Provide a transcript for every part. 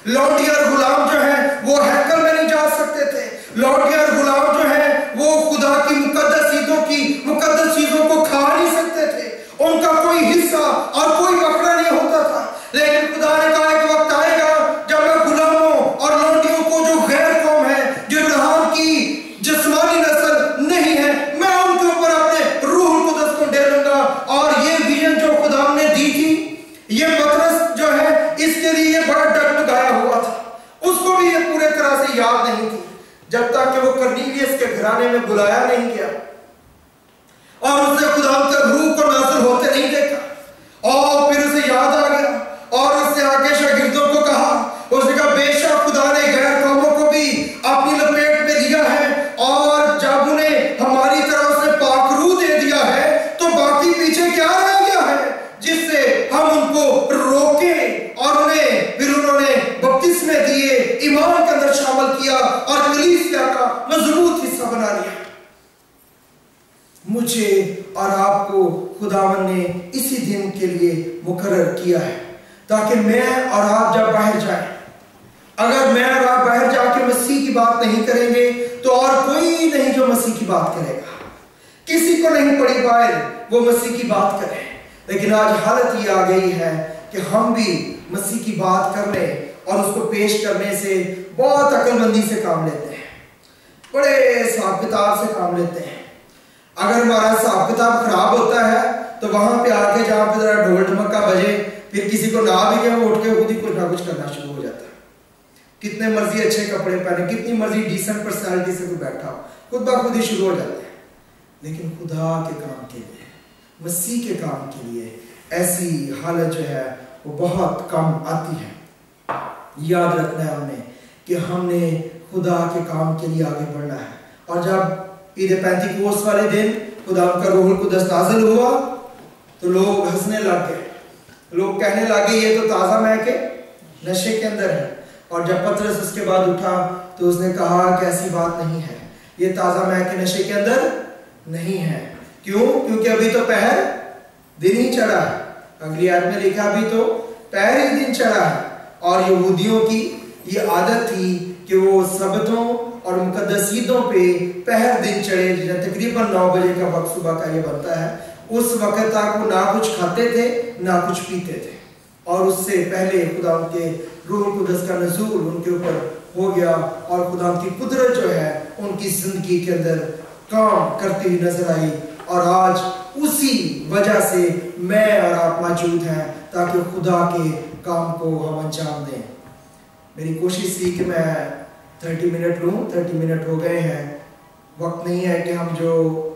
लौंडी और गुलाम जो है वो हैकल में नहीं जा सकते थे। लौंडी और गुलाम जो है वो खुदा की मुकद्दस चीजों को खा नहीं सकते थे। उनका कोई हिस्सा और कोई बकरा नहीं होता था। लेकिन खुदा ने कहा कि वक्त आएगा जब मैं गुलामों और लौंडियों को, जो गैर कौम है, जो इब्राहिम की जिस्मानी नस्ल नहीं है, मैं उनके ऊपर अपने रूह कुदस को डालूंगा। और ये विजन जो खुदा ने दी थी, ये पतरस जो है इसके लिए बड़ा डगमगाया हुआ था। उसको भी ये पूरे तरह से याद नहीं थी जब तक कि वो कर्नेलियस के घराने में बुलाया नहीं गया और उसने खुदा के रूह को नाज़िल होते नहीं देखा। और फिर उसे याद आ गया और उसने आगे शागिर्दों को कहा, उसने कहा बेशक खुदा ने गैर कौमों को भी अपनी लपेट में लिया है, और जब उन्हें हमारी तरह उसने पाक रूह दे दिया है तो बाकी पीछे क्या रह गया है जिससे हम उनको रोकें। और उन्हें फिर उन्होंने बपतिस्मे दिए, ईमान के अंदर शामिल किया और कलीसिया का मजबूत हिस्सा बना लिया। मुझे और आपको खुदावन ने इसी दिन के लिए मुकर्रर किया है ताकि मैं और आप जब बाहर जाएं, अगर मैं और आप बाहर जाके मसीह की बात नहीं करेंगे तो और कोई नहीं जो मसीह की बात करेगा। किसी को नहीं पड़ी पाए वो मसीह की बात करे। लेकिन आज हालत ये आ गई है कि हम भी मसीह की बात करने और उसको पेश करने से बहुत अक्लमंदी से काम लेते हैं, बड़े हिसाब किताब से काम लेते हैं। अगर हमारा हिसाब किताब खराब होता है तो वहां पे आके जहां पे जरा ढोल ढमक्का बजे, फिर किसी को ना भी क्या उठ के खुद ही कुछ ना कुछ करना शुरू हो जाता है। कितने मर्जी अच्छे कपड़े पहने, कितनी मर्जी डिसेंट पर्सनालिटी से कोई बैठा हो, खुद ब खुद ही शुरू हो जाते हैं। लेकिन खुदा के काम के लिए, मसीह के काम के लिए ऐसी हालत जो है वो बहुत कम आती है। याद रखना है हमने कि हमने खुदा के काम के लिए आगे बढ़ना है। और जब ईद पेंतिकोस्त वाले दिन खुदा का रूह कुदस नाज़िल हुआ तो लोग हंसने लग गए, लोग कहने लगे ये तो ताज़ा महके नशे के अंदर है। और जब पतरस उसके बाद उठा तो उसने कहा कि ऐसी बात नहीं है, ये ताज़ा महके नशे के अंदर नहीं है। क्यों? क्योंकि अभी तो पहर दिन ही चढ़ा है। अगली आयत में लिखा अभी तो पहर ही दिन चढ़ा है। और यहूदियों की ये आदत थी कि वो सबतों और मुकद्दस ईदों पे पहर दिन चढ़े, तकरीबन 9 बजे का वक्त सुबह का ये बनता है, उस वक्त तक वो ना कुछ खाते थे ना कुछ पीते थे। और उससे पहले खुदा के रूह कुदस का नज़ूल उनके ऊपर हो गया और खुदा की कुदरत जो है उनकी जिंदगी के अंदर काम करती हुई नजर आई। और आज उसी वजह से मैं और आप मौजूद हैं ताकि खुदा के काम को हम अंजाम दें। मेरी कोशिश थी कि मैं 30 मिनट लूँ, 30 मिनट हो गए हैं। वक्त नहीं है कि हम जो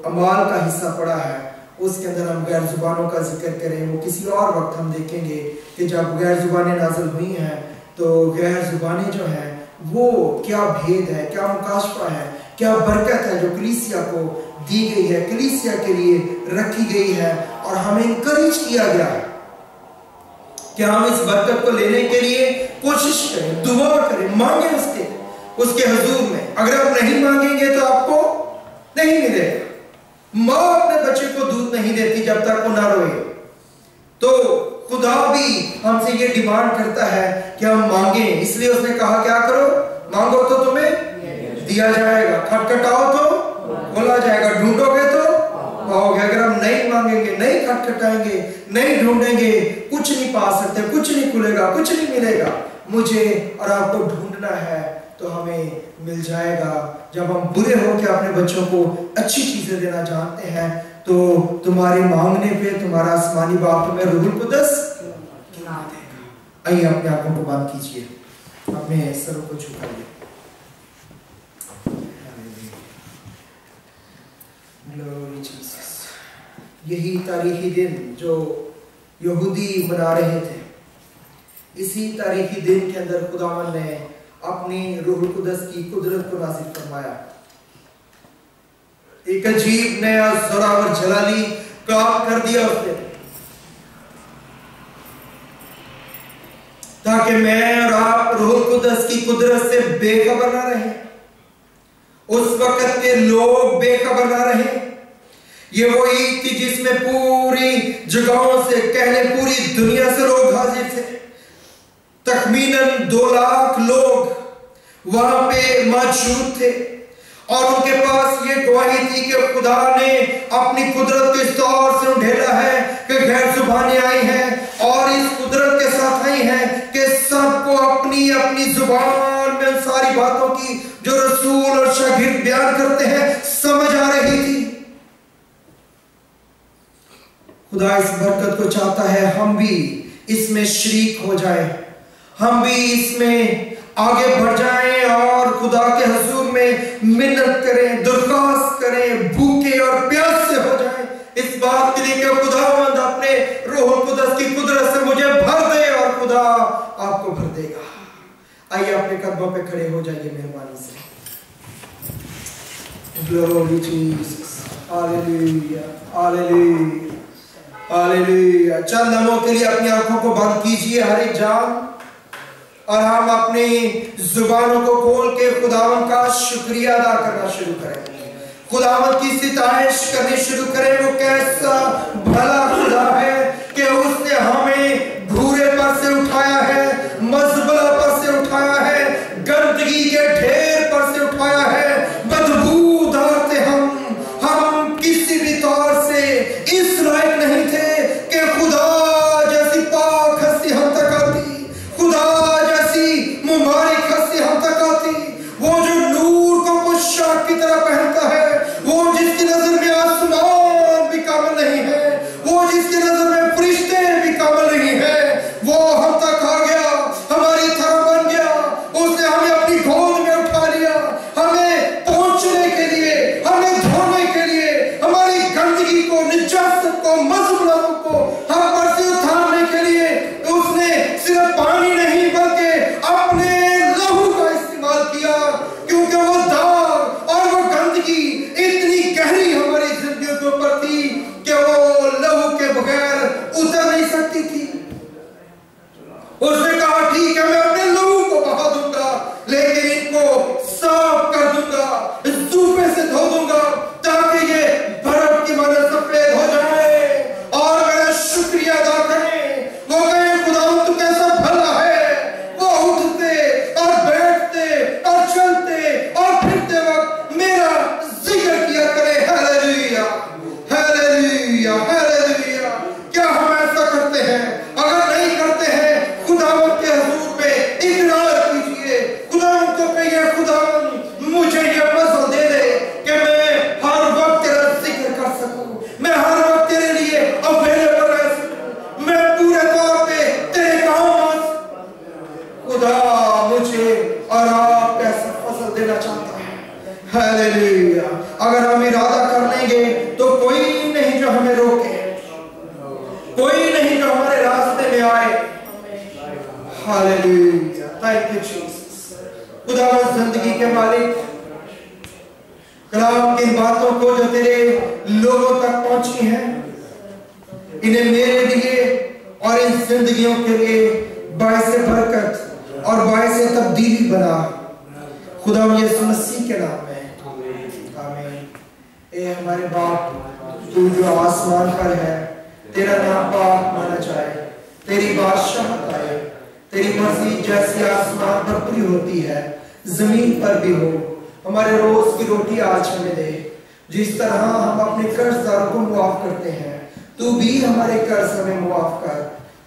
अमाल का हिस्सा पड़ा है उसके अंदर हम गैर जुबानों का जिक्र करें। वो किसी और वक्त हम देखेंगे कि जब गैर जुबानें नाज़िल हुई हैं तो गैर जुबानें जो हैं वो क्या भेद है, क्या मुकाशफा है, क्या बरकत है जो कलीसिया को दी गई है, कलीसिया के लिए रखी गई है। और हमें इनकरेज किया गया है कि हम इस बरकत को लेने के लिए कोशिश करें, दुआ करें, मांगे उसके हुजूर में। अगर आप नहीं मांगेंगे तो आपको नहीं मिलेगा। माँ अपने बच्चे को दूध नहीं देती जब तक वो ना रोए। तो खुदा भी हमसे ये डिमांड करता है कि हम मांगे। इसलिए उसने कहा क्या करो, मांगो तो तुम्हें दिया जाएगा, खटखटाओ तो खोला जाएगा, ढूंढोगे तो पाओगे। अगर हम नहीं मांगेंगे, नहीं खटखटाएंगे, नहीं ढूंढेंगे, कुछ नहीं पा सकते, कुछ नहीं खुलेगा, कुछ नहीं मिलेगा। मुझे और आपको ढूंढना है तो हमें मिल जाएगा। जब हम बुरे होकर अपने बच्चों को अच्छी चीजें देना जानते हैं तो तुम्हारे मांगने पे तुम्हारा आसमानी बाप तुम्हें रूहुल कुदस खिला देगा। आइए अपने आंखों को बंद कीजिए, अपने सरों को झुकाइए। Glory Jesus। यही तारीखी दिन जो यहूदी मना रहे थे, इसी तारीखी दिन के अंदर खुदावन ने अपनी रूहुल कुदस की कुदरत को नाज़िल फरमाया। एक अजीब नया ज़ोरावर जलाली काम कर दिया उसने, ताकि मैं और आप रूहुल कुदस की कुदरत से बेखबर ना रहें, उस वक्त के लोग बेखबर ना रहें। ये वो ईद थी जिसमें पूरी जगहों से, कहने पूरी दुनिया से लोग हाजिर थे। तखमीनन 2 लाख लोग वहां पे मौजूद थे और उनके पास ये गवाही थी कि खुदा ने अपनी कुदरत के तौर से ढेला है कि गैर जुबानें आई हैं और इस कुदरत के साथ आई हैं कि सबको अपनी अपनी जुबान में उन सारी बातों की जो रसूल और शागिर्द बयान करते हैं समझ आ रही थी। खुदा इस बरकत को चाहता है हम भी इसमें शरीक हो जाए, हम भी इसमें आगे बढ़ जाएं और खुदा के हुजूर में मिन्नत करें, दरख्वास्त करें, भूखे और प्यासे हो जाएं इस बात के लिए कि खुदावंद अपने रूह कुदस की कुदरत से मुझे भर दे और खुदा आपको भर देगा। आइए अपने कदमों पे खड़े हो जाइए मेहरबानी से। Glory Jesus, Hallelujah, Hallelujah, Hallelujah। चंद लम्हों के लिए अपनी आंखों को बंद कीजिए हर एक जान और हम अपनी जुबानों को खोल के खुदावंद का शुक्रिया अदा करना शुरू करें, खुदावंद की सितारिश करनी शुरू करें। वो कैसा भला खुदा है कि उसने हमें भूरे पर से उठाया है, मजबला पर से उठाया है, गंदगी के ढेर पर से उठाया है, बदबूदार थे हम किसी भी तौर से इस लायक नहीं थे कि खुदा जैसी पाक हस्ती हम तक आती, खुदा मुबारक हस्ती हम तक आती, वो जो नूर को पोशाक की तरह पहनता है, वो जिसकी नजर में आसमान भी काबिल नहीं है, वो जिसकी नजर में फरिश्ते भी काबिल नहीं है, वो हम तक आ गया, हमारी तरह बन गया, उसने हमें अपनी गोद में उठा लिया, हमें पहुंचने के लिए, हमें धोने के लिए, हमारी गंदगी को, निजात को, मजबूरियों को हम पर से उतारने के लिए उसने सिर्फ पानी नहीं बल्कि अपने लहू का इस्तेमाल किया, क्योंकि वो दाग और वो गंदगी इतनी गहरी हमारी जिंदगी के ऊपर थी कि वो लहू के बगैर उतर नहीं सकती थी। उसने कहा ठीक है मैं अपने लहू को बहा दूंगा लेकिन इनको साफ कर दूंगा, सूफे से धो दूंगा ताकि ये बर्फ की माने सफेद हो जाए और मेरा शुक्रिया अदा करें। वो कहे खुदा तू कैसा भला है, वो उठते और बैठते और चलते और फिरते वक्त मेरा जिक्र किया करे। Hallelujah, hallelujah, hallelujah. क्या हम ऐसा करते हैं? अगर नहीं करते हैं खुदावंद के हुजूर में इकरार कीजिए, खुदावंद को कहिए खुदावंद मुझे ये मज़ा दे दे कि मैं हर वक्त तेरा जिक्र कर सकूं, मैं हर वक्त तेरे लिए अवेलेबल रह सकूं, मैं पूरे तौर पे तेरे काम आ सकूं। खुदा मुझे और आप ऐसा फसल देना चाहता है। हालेलुया। अगर हम इरादा कर लेंगे तो कोई नहीं जो हमें रोके, कोई नहीं जो हमारे रास्ते में आए। Hallelujah, thank you Jesus. खुदावंद जिंदगी के मालिक, कलाम की बातों को जो तेरे लोगों तक पहुंची हैं इन्हें मेरे लिए और इन जिंदगियों के लिए बायसे बरकत और बायसे तब्दीली बना, खुदा यीशु मसीह के नाम में आमीन। ए हमारे बाप तू जो आसमान पर है, तेरा नाम पाक माना जाए, तेरी बादशाहत आए, तेरी मर्जी जैसी आसमान पर पूरी होती है जमीन पर भी हो। हमारे रोज की रोटी आज हमें दे, जिस तरह हम अपने कर्जदारों को मुआफ करते हैं तू भी हमारे कर्ज हमें मुआफ कर,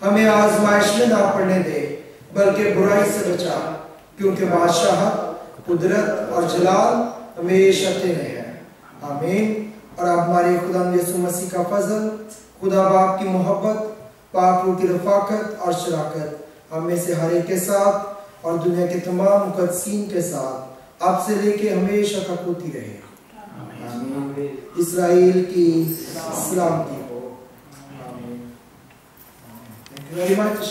हमें आजमाइश में ना पड़ने दे बल्कि बुराई से बचा, क्योंकि बादशाहत, कुदरत और जलाल हमेशा तेरे हैं। आमीन। और आप हमारे खुदा यीशु मसीह का फजल, खुदा बाप की मोहब्बत, पाक रूह की रफाकत और शराकत हमें से हर एक के साथ और दुनिया के तमाम मुकद्दसीन के साथ आपसे लेके हमेशा तक होती रहे। आमीन। इस्राएल की सलामती हो। आमीन। Thank you very much.